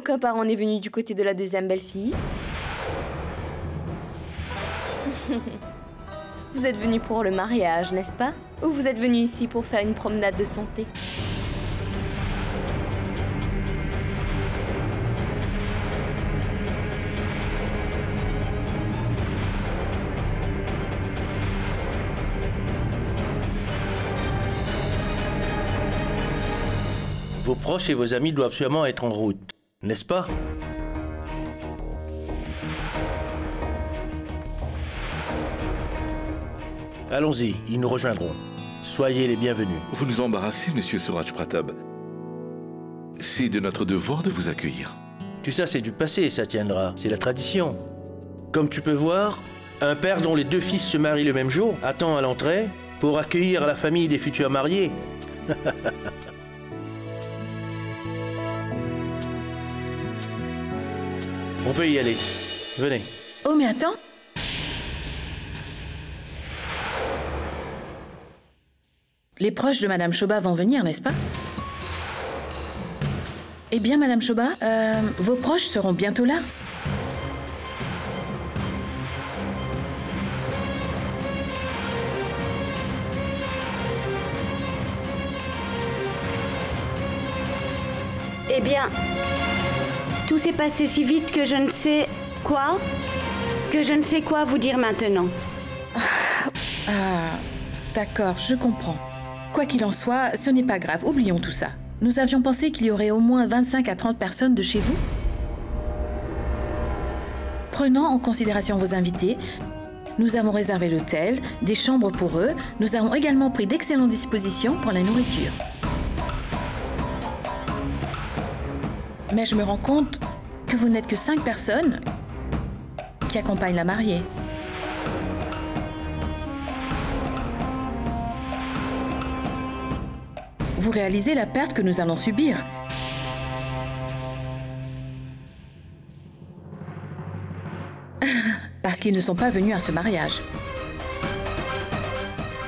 aucun parent n'est venu du côté de la deuxième belle-fille? Vous êtes venu pour le mariage, n'est-ce pas? Ou vous êtes venu ici pour faire une promenade de santé? Vos proches et vos amis doivent sûrement être en route, n'est-ce pas? Allons-y, ils nous rejoindront. Soyez les bienvenus. Vous nous embarrassez, monsieur Suraj Pratap. C'est de notre devoir de vous accueillir. Tout ça, c'est du passé, Satyendra. C'est la tradition. Comme tu peux voir, un père dont les deux fils se marient le même jour attend à l'entrée pour accueillir la famille des futurs mariés. On peut y aller. Venez. Oh, mais attends. Les proches de Madame Shoba vont venir, n'est-ce pas? Eh bien, Madame Shoba, vos proches seront bientôt là. Eh bien, tout s'est passé si vite que je ne sais quoi. Que je ne sais quoi vous dire maintenant. D'accord, je comprends. Quoi qu'il en soit, ce n'est pas grave, oublions tout ça. Nous avions pensé qu'il y aurait au moins 25 à 30 personnes de chez vous. Prenant en considération vos invités, nous avons réservé l'hôtel, des chambres pour eux. Nous avons également pris d'excellentes dispositions pour la nourriture. Mais je me rends compte que vous n'êtes que 5 personnes qui accompagnent la mariée. Vous réalisez la perte que nous allons subir. Parce qu'ils ne sont pas venus à ce mariage.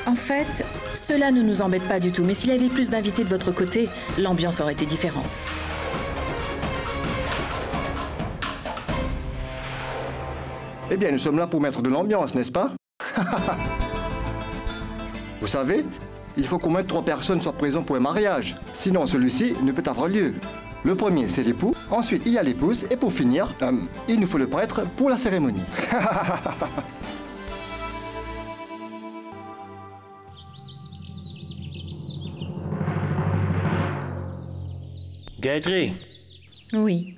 En fait, cela ne nous embête pas du tout, mais s'il y avait plus d'invités de votre côté, l'ambiance aurait été différente. Eh bien, nous sommes là pour mettre de l'ambiance, n'est-ce pas? Vous savez, il faut qu'au moins 3 personnes soient présentes pour un mariage. Sinon, celui-ci ne peut avoir lieu. Le premier, c'est l'époux. Ensuite, il y a l'épouse. Et pour finir, il nous faut le prêtre pour la cérémonie. Gayatri. Oui.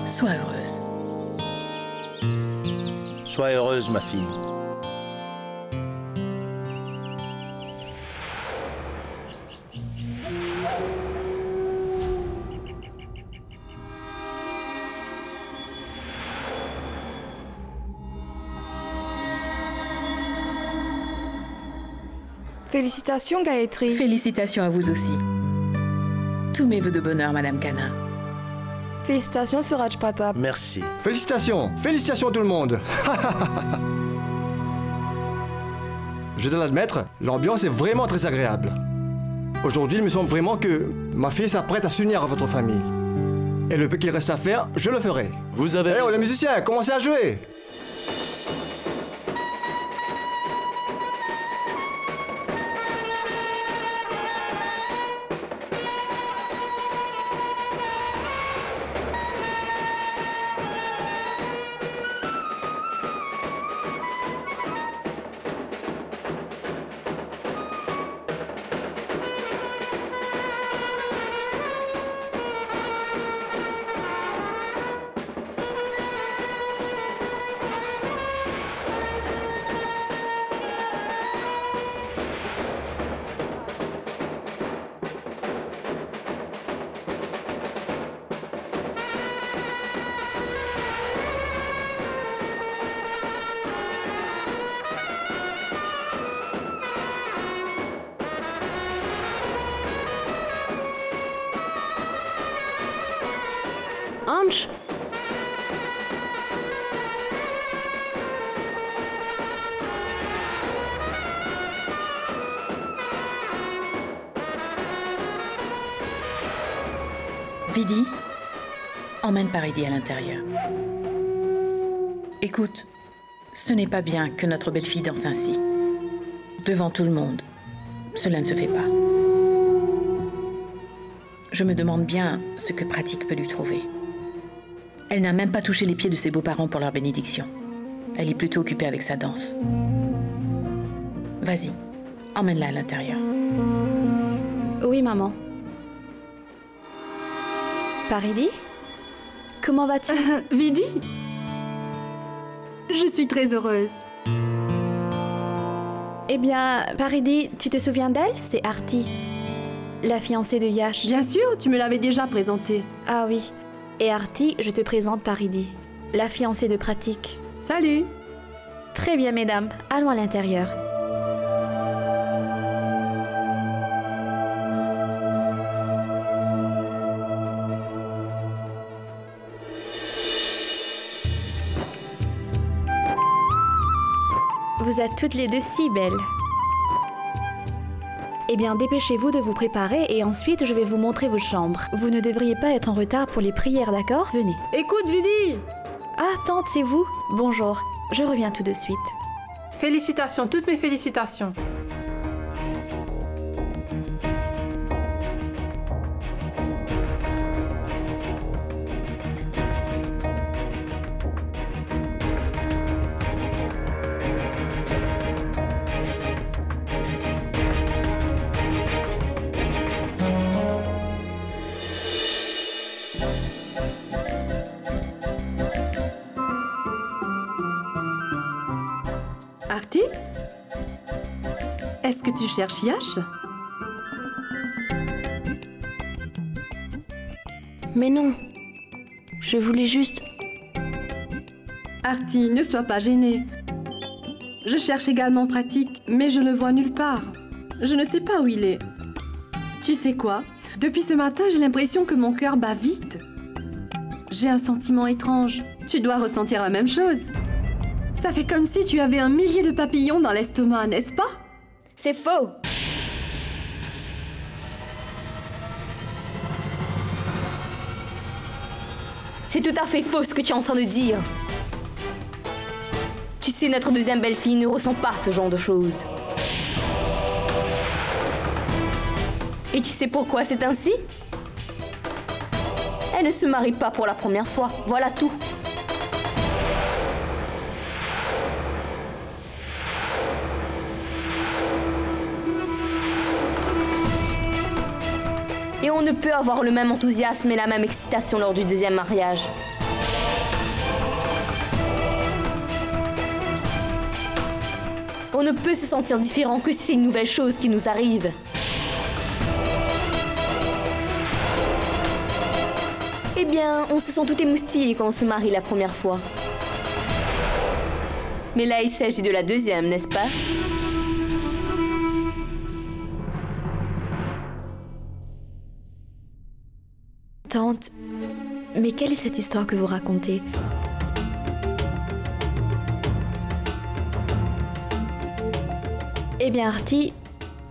Sois heureuse. Sois heureuse, ma fille. Félicitations, Gayatri. Félicitations à vous aussi. Tous mes vœux de bonheur, Madame Khanna. Félicitations, Suraj Pratap. Merci. Félicitations. Félicitations tout le monde. Je dois l'admettre, l'ambiance est vraiment très agréable. Aujourd'hui, il me semble vraiment que ma fille s'apprête à s'unir à votre famille. Et le peu qu'il reste à faire, je le ferai. Vous avez... Eh, les musiciens, commencez à jouer. Ange? Vidi, emmène Paridi à l'intérieur. Écoute, ce n'est pas bien que notre belle-fille danse ainsi. Devant tout le monde, cela ne se fait pas. Je me demande bien ce que Pratique peut lui trouver. Elle n'a même pas touché les pieds de ses beaux-parents pour leur bénédiction. Elle est plutôt occupée avec sa danse. Vas-y, emmène-la à l'intérieur. Oui, maman. Paridi? Comment vas-tu? Vidi? Je suis très heureuse. Eh bien, Paridi, tu te souviens d'elle? C'est Arti, la fiancée de Yash. Bien sûr, tu me l'avais déjà présentée. Ah oui. Et Arti, je te présente Paridi, la fiancée de Pratique. Salut. Très bien, mesdames. Allons à l'intérieur. Vous êtes toutes les deux si belles. Eh bien, dépêchez-vous de vous préparer et ensuite je vais vous montrer vos chambres. Vous ne devriez pas être en retard pour les prières, d'accord? Venez. Écoute, Vidi! Ah, tante, c'est vous? Bonjour. Je reviens tout de suite. Félicitations, toutes mes félicitations. Arti? Est-ce que tu cherches Yash? Mais non. Je voulais juste... Arti, ne sois pas gênée. Je cherche également Pratique, mais je le vois nulle part. Je ne sais pas où il est. Tu sais quoi? Depuis ce matin, j'ai l'impression que mon cœur bat vite. J'ai un sentiment étrange. Tu dois ressentir la même chose. Ça fait comme si tu avais un millier de papillons dans l'estomac, n'est-ce pas? C'est faux. C'est tout à fait faux ce que tu es en train de dire. Tu sais, notre deuxième belle-fille ne ressent pas ce genre de choses. Et tu sais pourquoi c'est ainsi? Elle ne se marie pas pour la première fois, voilà tout. Et on ne peut avoir le même enthousiasme et la même excitation lors du deuxième mariage. On ne peut se sentir différent que si c'est une nouvelle chose qui nous arrive. Eh bien, on se sent tout émoustillé quand on se marie la première fois. Mais là, il s'agit de la deuxième, n'est-ce pas? Tante, mais quelle est cette histoire que vous racontez? Eh bien, Arti,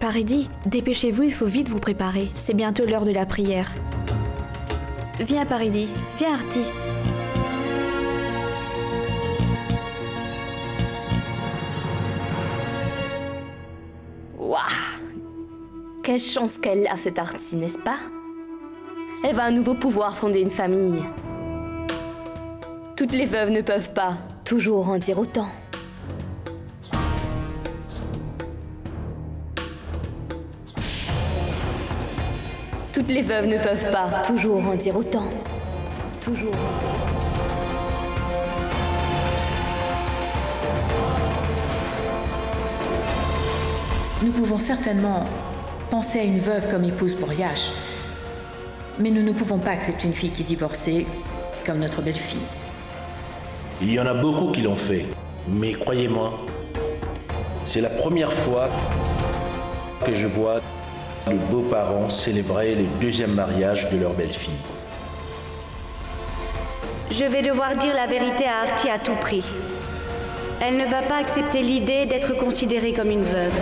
Paridi, dépêchez-vous, il faut vite vous préparer. C'est bientôt l'heure de la prière. Viens, Paridi. Viens, Arti. Waouh! Quelle chance qu'elle a, cette Arti, n'est-ce pas? Elle va à nouveau pouvoir fonder une famille. Toutes les veuves ne peuvent pas toujours en dire autant. Toutes les veuves ne peuvent pas toujours en dire autant. Toujours en dire autant. Nous pouvons certainement penser à une veuve comme épouse pour Yash, mais nous ne pouvons pas accepter une fille qui est divorcée comme notre belle-fille. Il y en a beaucoup qui l'ont fait, mais croyez-moi, c'est la première fois que je vois de beaux-parents célébrer le deuxième mariage de leur belle-fille. Je vais devoir dire la vérité à Artie à tout prix. Elle ne va pas accepter l'idée d'être considérée comme une veuve.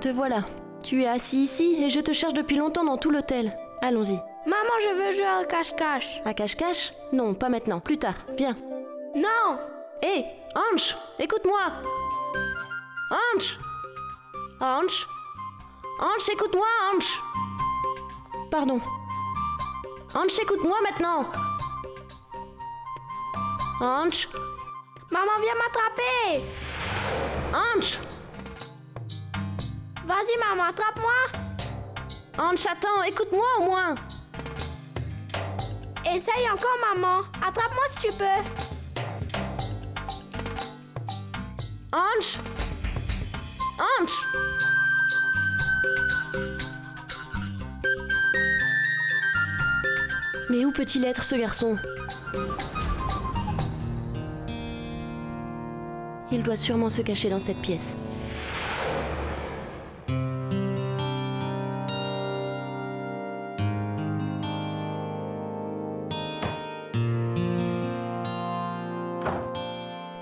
Te voilà. Tu es assis ici et je te cherche depuis longtemps dans tout l'hôtel. Allons-y. Maman, je veux jouer au cache-cache. À cache-cache? Non, pas maintenant. Plus tard. Viens. Non! Hé, Ange, écoute-moi. Ange! Ange! Ange, écoute-moi, Ange! Pardon. Ange, écoute-moi maintenant. Ange! Maman, viens m'attraper! Ange! Vas-y, maman, attrape-moi! Ange, attends, écoute-moi au moins! Essaye encore, maman. Attrape-moi si tu peux. Ange! Ange! Mais où peut-il être, ce garçon? Il doit sûrement se cacher dans cette pièce.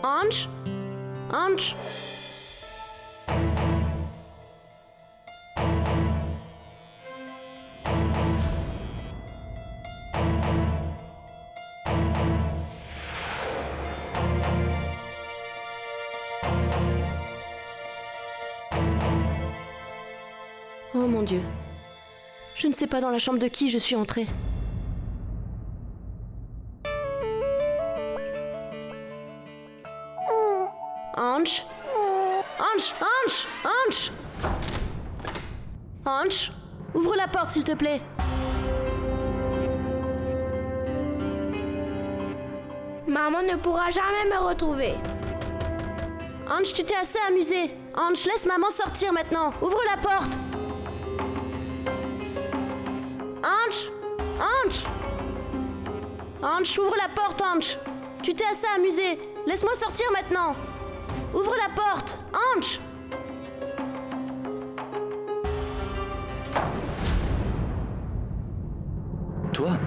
Ange? Ange? Oh mon Dieu. Je ne sais pas dans la chambre de qui je suis entrée. Ange? Ange! Ange! Ange! Ange! Ouvre la porte, s'il te plaît. Maman ne pourra jamais me retrouver. Ange, tu t'es assez amusé. Ange, laisse maman sortir maintenant. Ouvre la porte. Ange! Ange! Ange, ouvre la porte, Ange. Tu t'es assez amusé. Laisse-moi sortir maintenant. Ouvre la porte, Ange! Toi?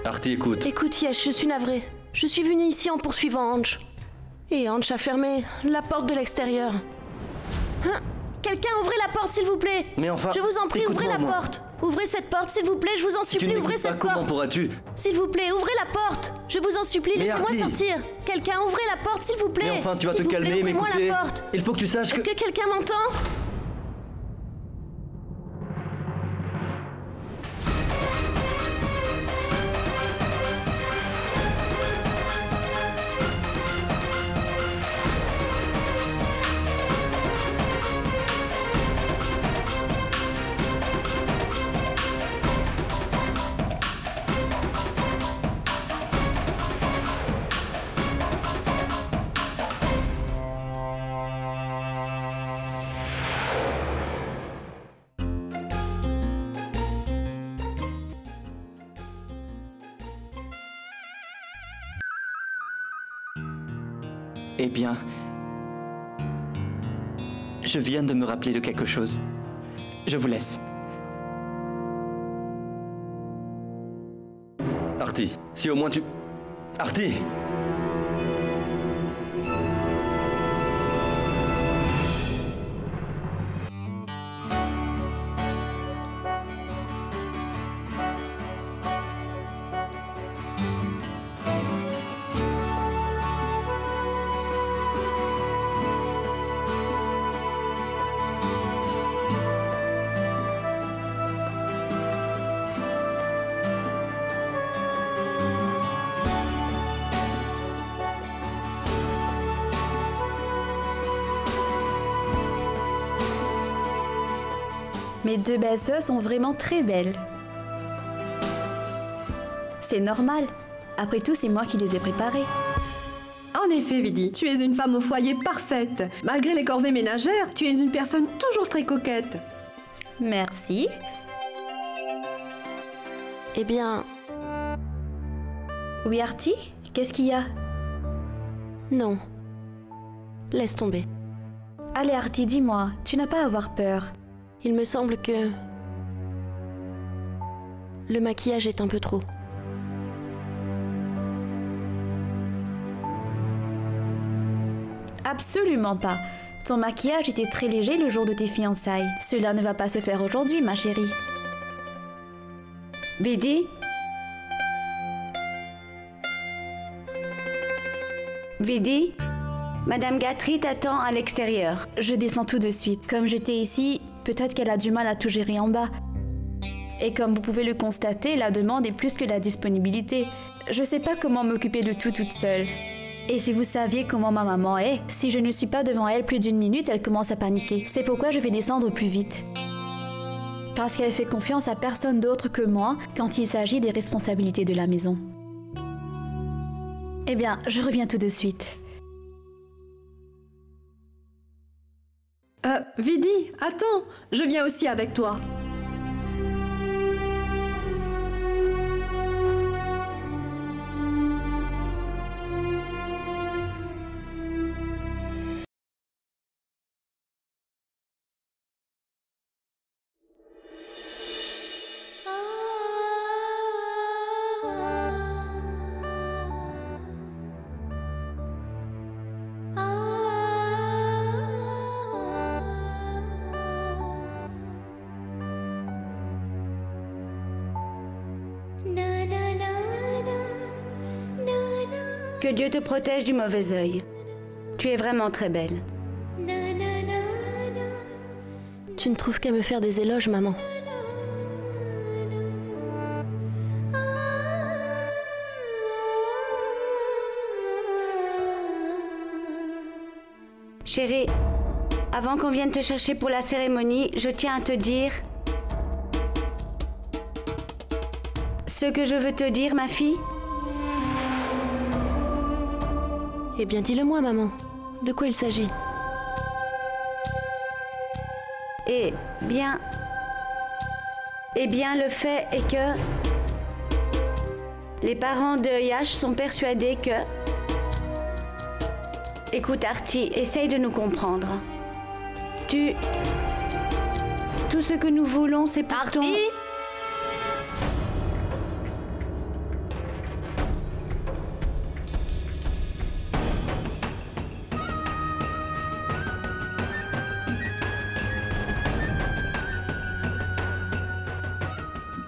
Artie, écoute. Écoute, Yesh, je suis navrée. Je suis venue ici en poursuivant Ange. Et Ange a fermé la porte de l'extérieur. Hein? Quelqu'un, ouvrez la porte, s'il vous plaît. Mais enfin, je vous en prie, ouvrez la moi. porte. Ouvrez cette porte, s'il vous plaît, je vous en supplie, ouvrez cette porte. Comment pourras-tu? S'il vous plaît, ouvrez la porte. Je vous en supplie, laissez-moi sortir. Quelqu'un, ouvrez la porte, s'il vous plaît. Mais enfin, tu vas te S'il vous plaît, calmer, ouvrez-moi m'écouter. la porte. Il faut que tu saches que... Est-ce que quelqu'un m'entend? Eh bien... Je viens de me rappeler de quelque chose. Je vous laisse. Artie, si au moins tu... Artie! Mes deux belles sœurs sont vraiment très belles. C'est normal. Après tout, c'est moi qui les ai préparées. En effet, Vidi, tu es une femme au foyer parfaite. Malgré les corvées ménagères, tu es une personne toujours très coquette. Merci. Eh bien... Oui, Artie? Qu'est-ce qu'il y a? Non. Laisse tomber. Allez, Artie, dis-moi, tu n'as pas à avoir peur. Il me semble que... le maquillage est un peu trop. Absolument pas. Ton maquillage était très léger le jour de tes fiançailles. Cela ne va pas se faire aujourd'hui, ma chérie. Vidi? Vidi? Madame Guthrie t'attend à l'extérieur. Je descends tout de suite. Comme j'étais ici, peut-être qu'elle a du mal à tout gérer en bas. Et comme vous pouvez le constater, la demande est plus que la disponibilité. Je sais pas comment m'occuper de tout toute seule. Et si vous saviez comment ma maman est, si je ne suis pas devant elle plus d'une minute, elle commence à paniquer. C'est pourquoi je vais descendre plus vite. Parce qu'elle fait confiance à personne d'autre que moi quand il s'agit des responsabilités de la maison. Eh bien, je reviens tout de suite. Vidi, attends, je viens aussi avec toi. Que Dieu te protège du mauvais œil. Tu es vraiment très belle. Tu ne trouves qu'à me faire des éloges, maman. Chérie, avant qu'on vienne te chercher pour la cérémonie, je tiens à te dire... ce que je veux te dire, ma fille. Eh bien, dis-le-moi, maman. De quoi il s'agit? Eh bien, le fait est que les parents de Yash sont persuadés que... Écoute, Artie, essaye de nous comprendre. Tout ce que nous voulons, c'est pour ton... Artie ?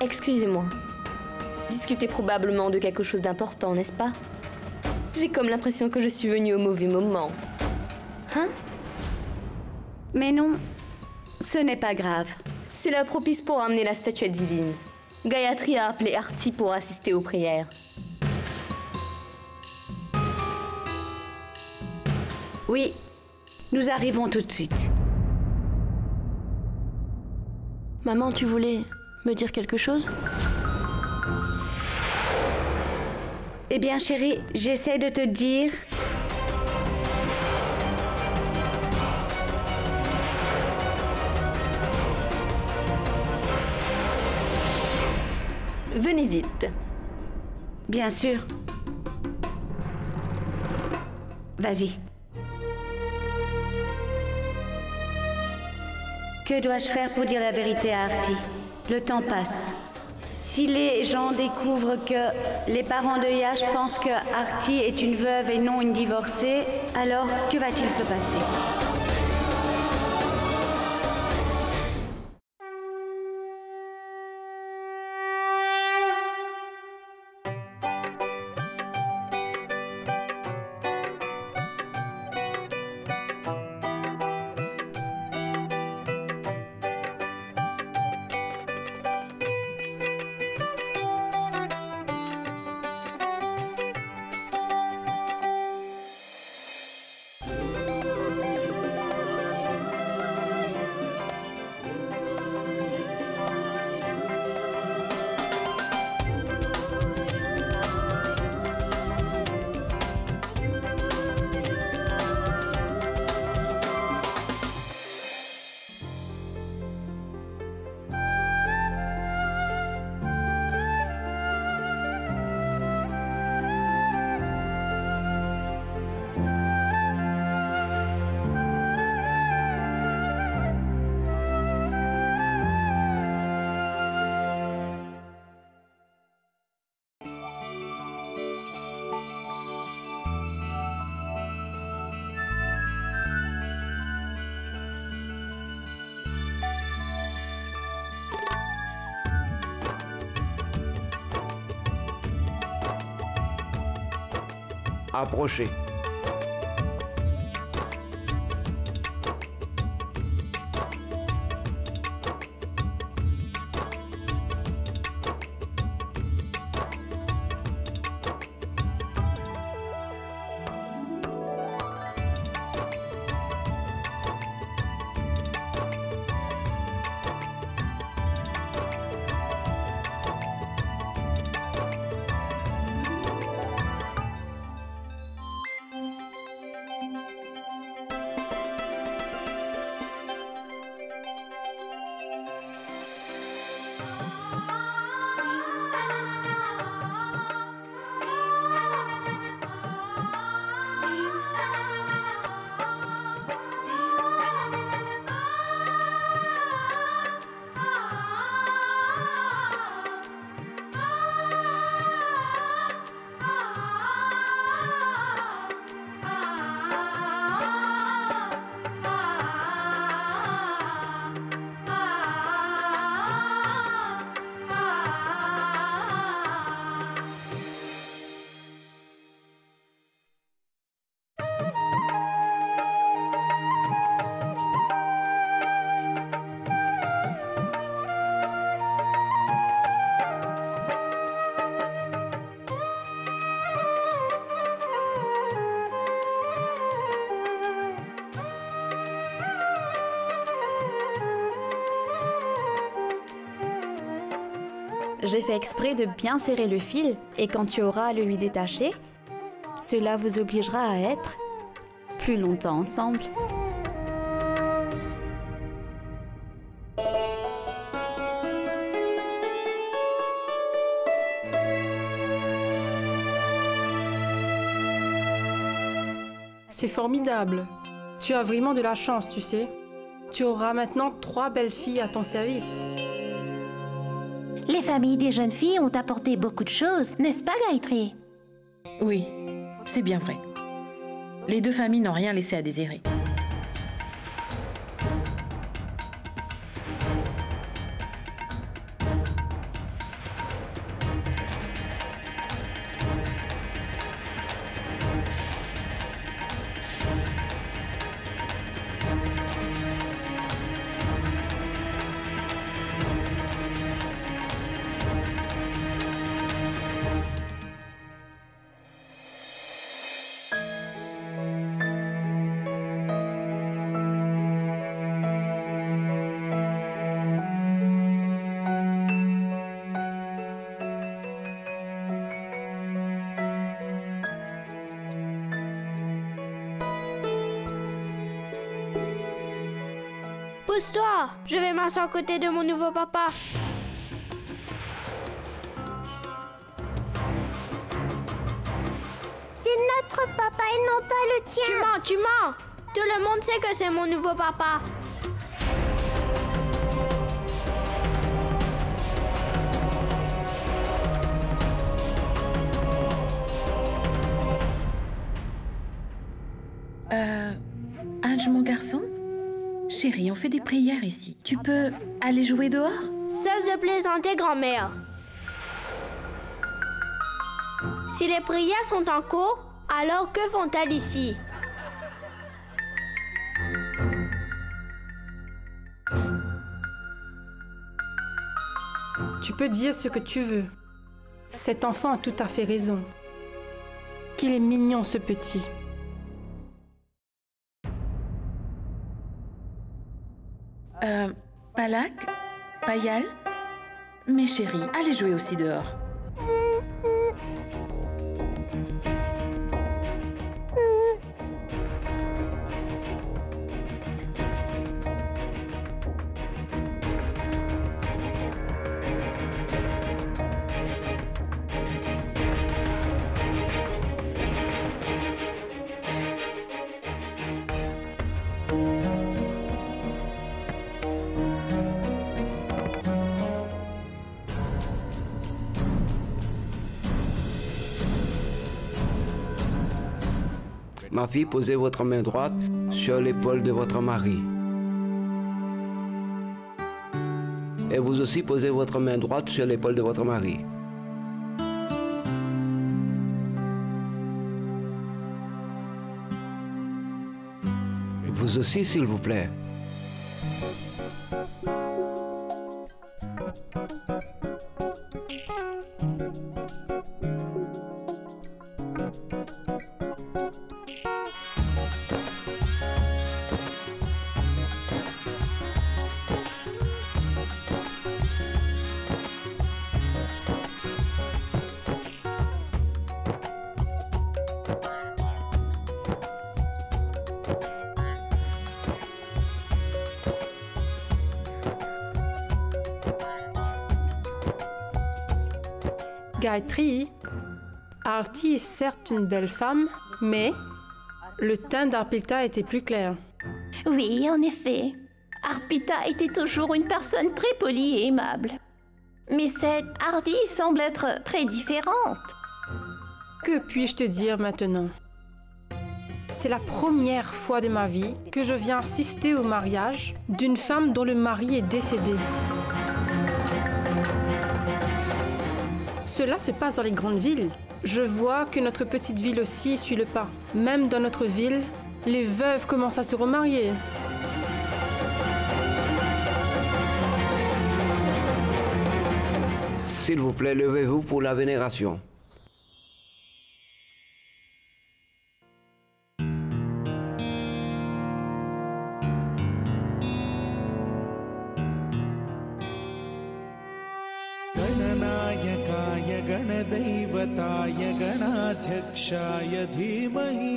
Excusez-moi. Discutez probablement de quelque chose d'important, n'est-ce pas? J'ai comme l'impression que je suis venue au mauvais moment. Hein? Mais non, ce n'est pas grave. C'est l'heure propice pour amener la statuette divine. Gayatri a appelé Artie pour assister aux prières. Oui, nous arrivons tout de suite. Maman, tu voulais me dire quelque chose? Eh bien, chérie, j'essaie de te dire... Venez vite. Bien sûr. Vas-y. Que dois-je faire pour dire la vérité à Artie? Le temps passe. Si les gens découvrent que les parents de Yash pensent que Artie est une veuve et non une divorcée, alors que va-t-il se passer? Approchez. J'ai fait exprès de bien serrer le fil et quand tu auras à le lui détacher, cela vous obligera à être plus longtemps ensemble. C'est formidable. Tu as vraiment de la chance, tu sais. Tu auras maintenant 3 belles filles à ton service. Les familles des jeunes filles ont apporté beaucoup de choses, n'est-ce pas, Gayatri? Oui, c'est bien vrai. Les 2 familles n'ont rien laissé à désirer. Pousse-toi, je vais m'asseoir à côté de mon nouveau papa. C'est notre papa et non pas le tien. Tu mens. Tout le monde sait que c'est mon nouveau papa. Ange, mon garçon? Chérie, on fait des prières ici. Tu peux aller jouer dehors? Cesse de plaisanter, grand-mère. Si les prières sont en cours, alors que font-elles ici? Tu peux dire ce que tu veux. Cet enfant a tout à fait raison. Qu'il est mignon, ce petit. Palak? Payal? Mes chéris, allez jouer aussi dehors. Ma fille, posez votre main droite sur l'épaule de votre mari. Et vous aussi, posez votre main droite sur l'épaule de votre mari. Vous aussi, s'il vous plaît. Gayatri, Arti est certes une belle femme, mais le teint d'Arpita était plus clair. Oui, en effet. Arpita était toujours une personne très polie et aimable. Mais cette Arti semble être très différente. Que puis-je te dire maintenant? C'est la première fois de ma vie que je viens assister au mariage d'une femme dont le mari est décédé. Cela se passe dans les grandes villes. Je vois que notre petite ville aussi suit le pas. Même dans notre ville, les veuves commencent à se remarier. S'il vous plaît, levez-vous pour la vénération. गणदैवताय गणाध्यक्षाय धीमहि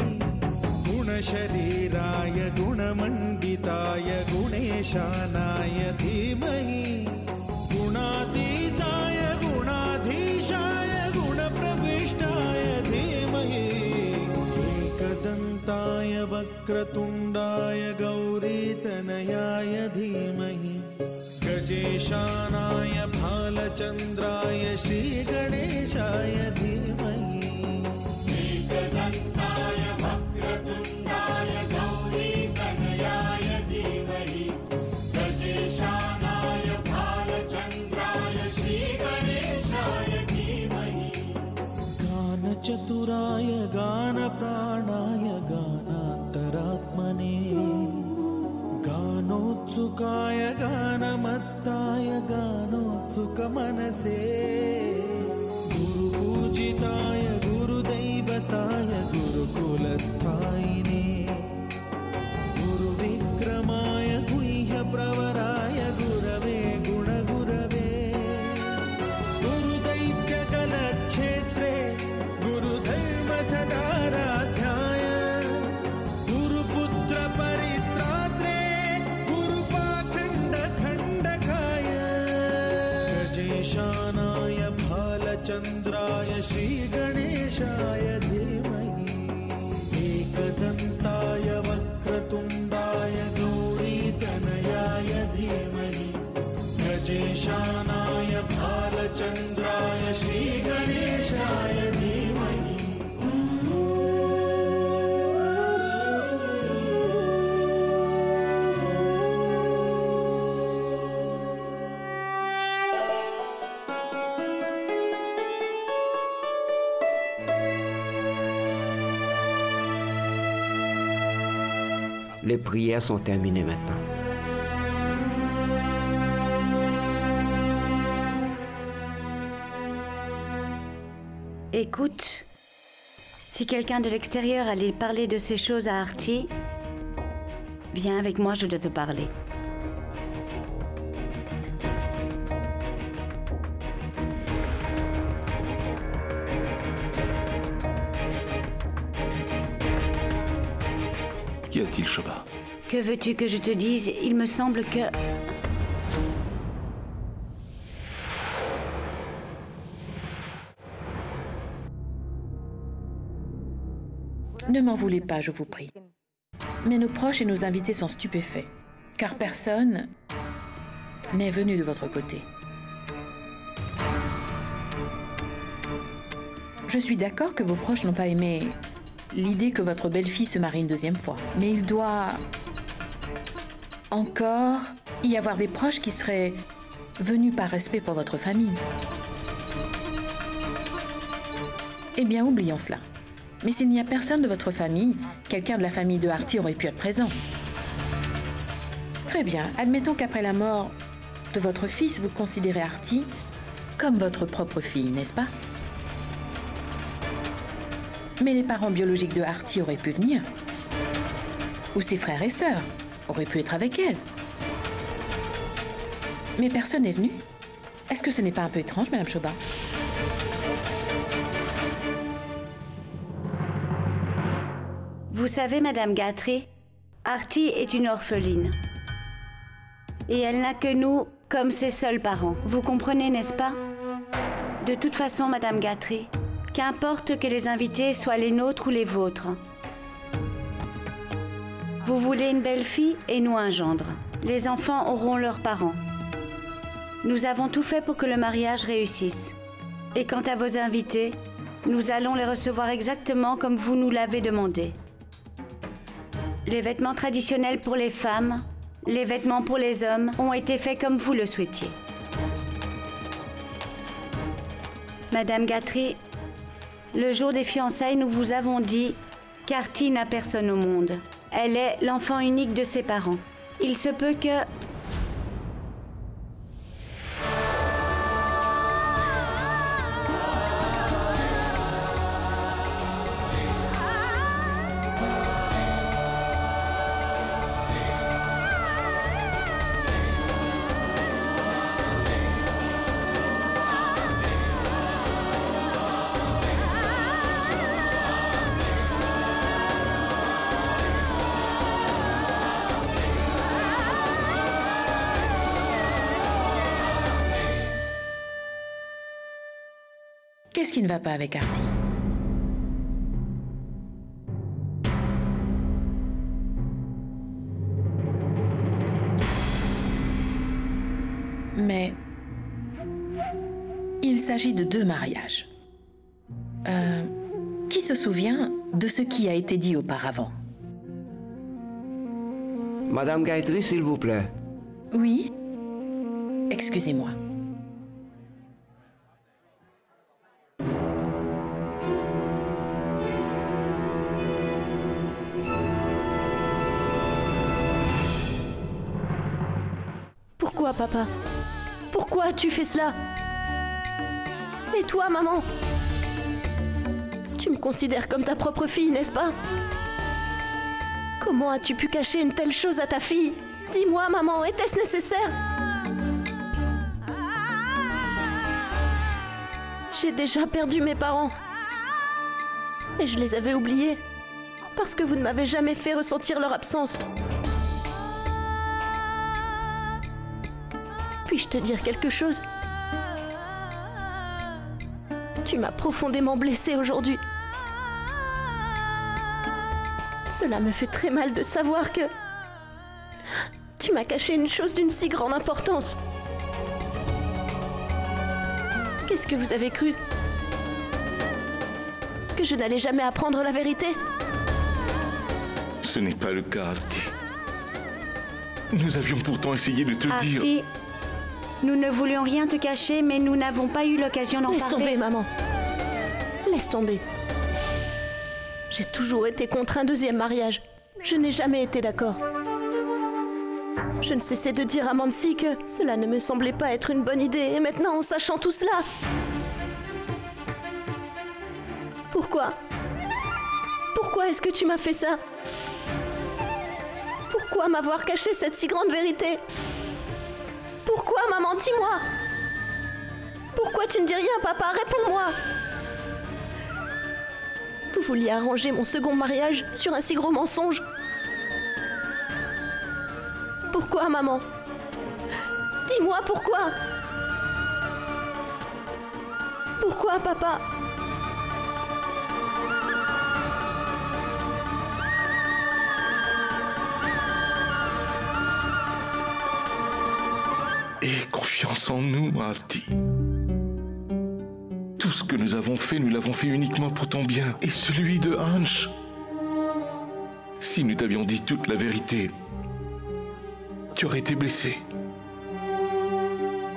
गुणशरीराय गुणमण्डिताय गुणेशानाय धीमहि गुणातीताय गुणाधीशाय गुणप्रविष्टाय धीमहि एकदन्ताय वक्रतुण्डाय गौरीतनयाय धीमहि गजेशानाय भालचन्द्राय श्रीगणेशाय धीमहि एकदन्ताय वक्रतुण्डाय गौरीतनयाय धीमहि गजेशानाय भालचन्द्राय श्रीगणेशाय धीमहि गानचतुराय गानप्राणाय गानान्तरात्मने गानोत्सुकाय गानमत्ताय गानोत्सुकमनसे गुरुपूजिताय गुरुदैवताय गुरुकुलस्थायिने गुरुविक्रमाय गुह्यप्रवराय गुरवे गुणगुरवे गुरुदैत्यकलक्षेत्रे गुरुधर्मसदाराध्याय गुरुपुत्रपरित्रात्रे गजेशानाय भालचन्द्राय श्रीगणेशाय धीमहि एकदन्ताय वक्रतुण्डाय गौरीतनयाय धीमहि गजेशानाय भालचन्द्राय श्रीगणेशाय धीमहि Les prières sont terminées maintenant. Écoute, si quelqu'un de l'extérieur allait parler de ces choses à Artie, viens avec moi, je dois te parler. Qu'y a-t-il, Shoba? Que veux-tu que je te dise? Il me semble que... Ne m'en voulez pas, je vous prie. Mais nos proches et nos invités sont stupéfaits, car personne n'est venu de votre côté. Je suis d'accord que vos proches n'ont pas aimé l'idée que votre belle-fille se marie une deuxième fois, mais il doit encore y avoir des proches qui seraient venus par respect pour votre famille. Eh bien, oublions cela. Mais s'il n'y a personne de votre famille, quelqu'un de la famille de Artie aurait pu être présent. Très bien, admettons qu'après la mort de votre fils, vous considérez Artie comme votre propre fille, n'est-ce pas? Mais les parents biologiques de Artie auraient pu venir. Ou ses frères et sœurs auraient pu être avec elle. Mais personne n'est venu. Est-ce que ce n'est pas un peu étrange, Madame Shoba? Vous savez, Madame Guthrie, Artie est une orpheline. Et elle n'a que nous comme ses seuls parents. Vous comprenez, n'est-ce pas? De toute façon, Madame Guthrie, qu'importe que les invités soient les nôtres ou les vôtres. Vous voulez une belle-fille et nous un gendre. Les enfants auront leurs parents. Nous avons tout fait pour que le mariage réussisse. Et quant à vos invités, nous allons les recevoir exactement comme vous nous l'avez demandé. Les vêtements traditionnels pour les femmes, les vêtements pour les hommes ont été faits comme vous le souhaitiez. Madame Guthrie, le jour des fiançailles, nous vous avons dit qu'Artie n'a personne au monde. Elle est l'enfant unique de ses parents. Il se peut que... Qu'est-ce qui ne va pas avec Artie? Mais il s'agit de 2 mariages. Qui se souvient de ce qui a été dit auparavant? Madame Guthrie, s'il vous plaît. Oui? Excusez-moi. Pourquoi, papa? Pourquoi as-tu fait cela? Et toi, maman? Tu me considères comme ta propre fille, n'est-ce pas? Comment as-tu pu cacher une telle chose à ta fille? Dis-moi, maman, était-ce nécessaire? J'ai déjà perdu mes parents. Et je les avais oubliés. Parce que vous ne m'avez jamais fait ressentir leur absence. Puis-je te dire quelque chose? Tu m'as profondément blessée aujourd'hui. Cela me fait très mal de savoir que... tu m'as caché une chose d'une si grande importance. Qu'est-ce que vous avez cru? Que je n'allais jamais apprendre la vérité? Ce n'est pas le cas, Artie. Nous avions pourtant essayé de te dire... Artie, nous ne voulions rien te cacher, mais nous n'avons pas eu l'occasion d'en parler. Laisse tomber, maman. Laisse tomber. J'ai toujours été contre un deuxième mariage. Je n'ai jamais été d'accord. Je ne cessais de dire à Mansi que cela ne me semblait pas être une bonne idée, et maintenant, en sachant tout cela... Pourquoi? Pourquoi est-ce que tu m'as fait ça? Pourquoi m'avoir caché cette si grande vérité? Pourquoi, maman, dis-moi? Pourquoi tu ne dis rien, papa? Réponds-moi! Vous vouliez arranger mon second mariage sur un si gros mensonge? Pourquoi, maman? Dis-moi pourquoi? Pourquoi, papa? Aie confiance en nous, Artie. Tout ce que nous avons fait, nous l'avons fait uniquement pour ton bien et celui de Hans. Si nous t'avions dit toute la vérité, tu aurais été blessé.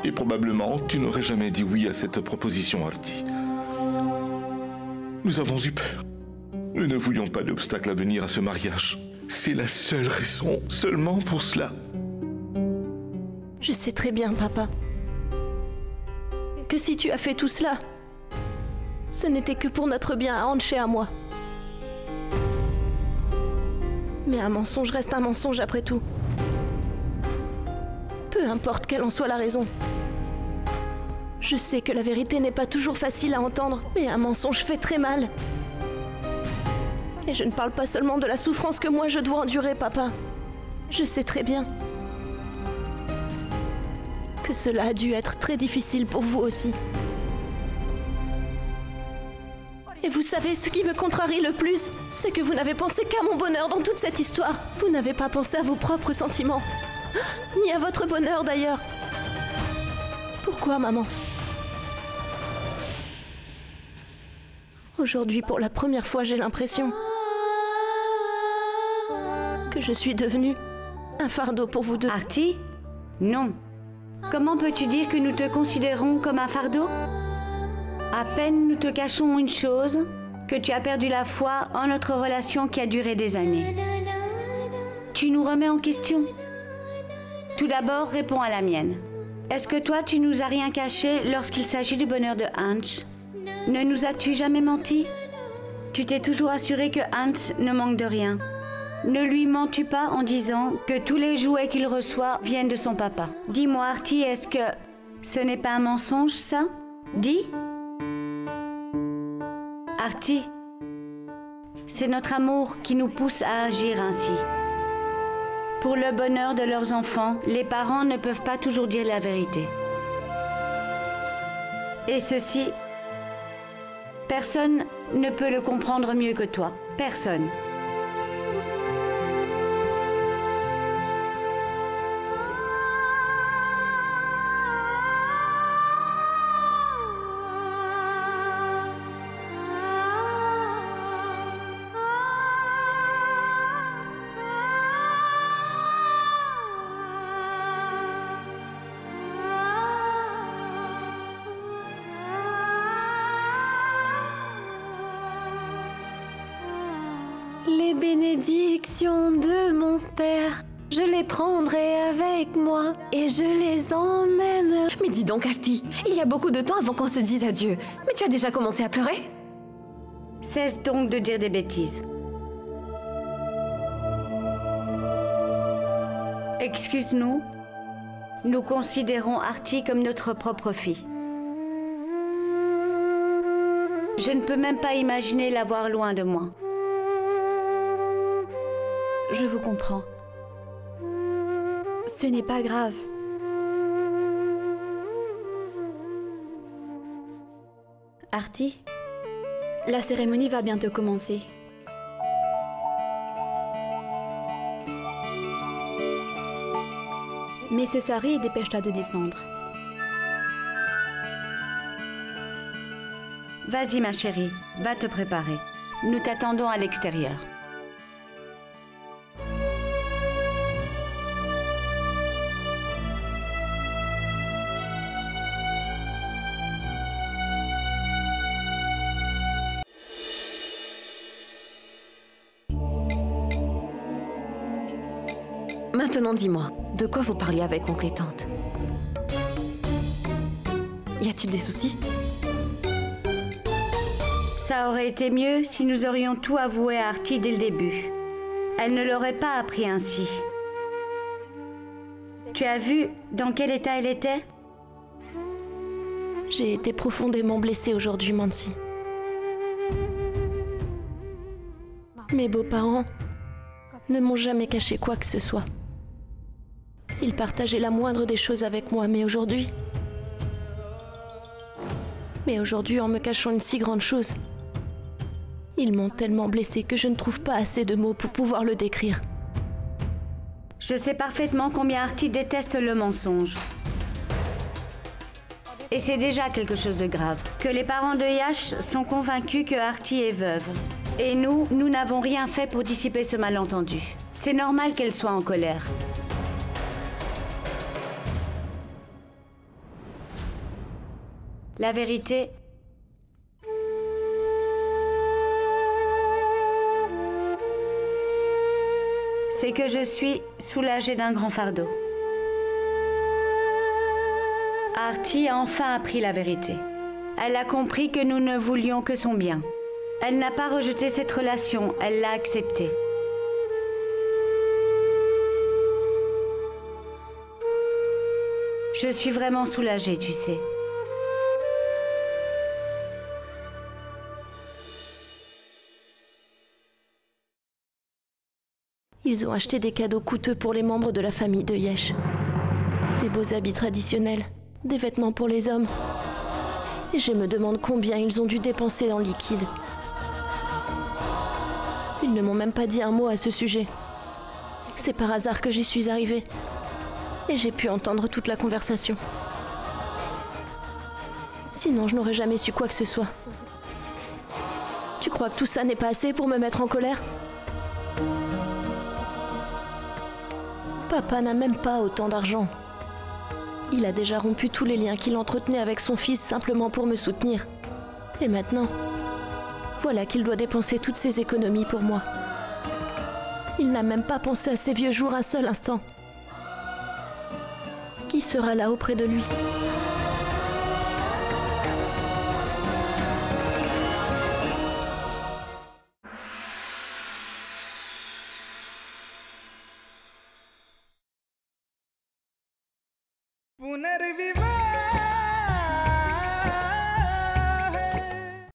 Et probablement, tu n'aurais jamais dit oui à cette proposition, Artie. Nous avons eu peur. Nous ne voulions pas d'obstacle à venir à ce mariage. C'est la seule raison, seulement pour cela. Je sais très bien, papa, que si tu as fait tout cela, ce n'était que pour notre bien à Hans et à moi. Mais un mensonge reste un mensonge après tout. Peu importe quelle en soit la raison. Je sais que la vérité n'est pas toujours facile à entendre, mais un mensonge fait très mal. Et je ne parle pas seulement de la souffrance que moi je dois endurer, papa. Je sais très bien que cela a dû être très difficile pour vous aussi. Et vous savez, ce qui me contrarie le plus, c'est que vous n'avez pensé qu'à mon bonheur dans toute cette histoire. Vous n'avez pas pensé à vos propres sentiments, ni à votre bonheur d'ailleurs. Pourquoi, maman? Aujourd'hui, pour la première fois, j'ai l'impression que je suis devenue un fardeau pour vous deux. Artie? Non. Comment peux-tu dire que nous te considérons comme un fardeau? À peine nous te cachons une chose, que tu as perdu la foi en notre relation qui a duré des années. Tu nous remets en question? Tout d'abord, réponds à la mienne. Est-ce que toi, tu nous as rien caché lorsqu'il s'agit du bonheur de Hans? Ne nous as-tu jamais menti? Tu t'es toujours assuré que Hans ne manque de rien. Ne lui mens-tu pas en disant que tous les jouets qu'il reçoit viennent de son papa? Dis-moi, Artie, est-ce que ce n'est pas un mensonge, ça? Dis. Artie, c'est notre amour qui nous pousse à agir ainsi. Pour le bonheur de leurs enfants, les parents ne peuvent pas toujours dire la vérité. Et ceci, personne ne peut le comprendre mieux que toi. Personne. Les bénédictions de mon Père, je les prendrai avec moi et je les emmène. Mais dis donc, Artie, il y a beaucoup de temps avant qu'on se dise adieu. Mais tu as déjà commencé à pleurer? Cesse donc de dire des bêtises. Excuse-nous, nous considérons Artie comme notre propre fille. Je ne peux même pas imaginer la voir loin de moi. Je vous comprends. Ce n'est pas grave. Artie, la cérémonie va bientôt commencer. Mais ce sari, dépêche-toi de descendre. Vas-y, ma chérie, va te préparer. Nous t'attendons à l'extérieur. Maintenant dis-moi, de quoi vous parliez avec oncle et tante? Y a-t-il des soucis? Ça aurait été mieux si nous aurions tout avoué à Artie dès le début. Elle ne l'aurait pas appris ainsi. Tu as vu dans quel état elle était? J'ai été profondément blessée aujourd'hui, Mansi. Mes beaux-parents ne m'ont jamais caché quoi que ce soit. Ils partageaient la moindre des choses avec moi, mais aujourd'hui, en me cachant une si grande chose, ils m'ont tellement blessée que je ne trouve pas assez de mots pour pouvoir le décrire. Je sais parfaitement combien Artie déteste le mensonge. Et c'est déjà quelque chose de grave. Que les parents de Yash sont convaincus que Artie est veuve. Et nous n'avons rien fait pour dissiper ce malentendu. C'est normal qu'elle soit en colère. La vérité, c'est que je suis soulagée d'un grand fardeau. Artie a enfin appris la vérité. Elle a compris que nous ne voulions que son bien. Elle n'a pas rejeté cette relation, elle l'a acceptée. Je suis vraiment soulagée, tu sais. Ils ont acheté des cadeaux coûteux pour les membres de la famille de Yesh. Des beaux habits traditionnels, des vêtements pour les hommes. Et je me demande combien ils ont dû dépenser dans le liquide. Ils ne m'ont même pas dit un mot à ce sujet. C'est par hasard que j'y suis arrivée. Et j'ai pu entendre toute la conversation. Sinon, je n'aurais jamais su quoi que ce soit. Tu crois que tout ça n'est pas assez pour me mettre en colère ? Papa n'a même pas autant d'argent. Il a déjà rompu tous les liens qu'il entretenait avec son fils simplement pour me soutenir. Et maintenant, voilà qu'il doit dépenser toutes ses économies pour moi. Il n'a même pas pensé à ses vieux jours un seul instant. Qui sera là auprès de lui ? पुनर्विवाह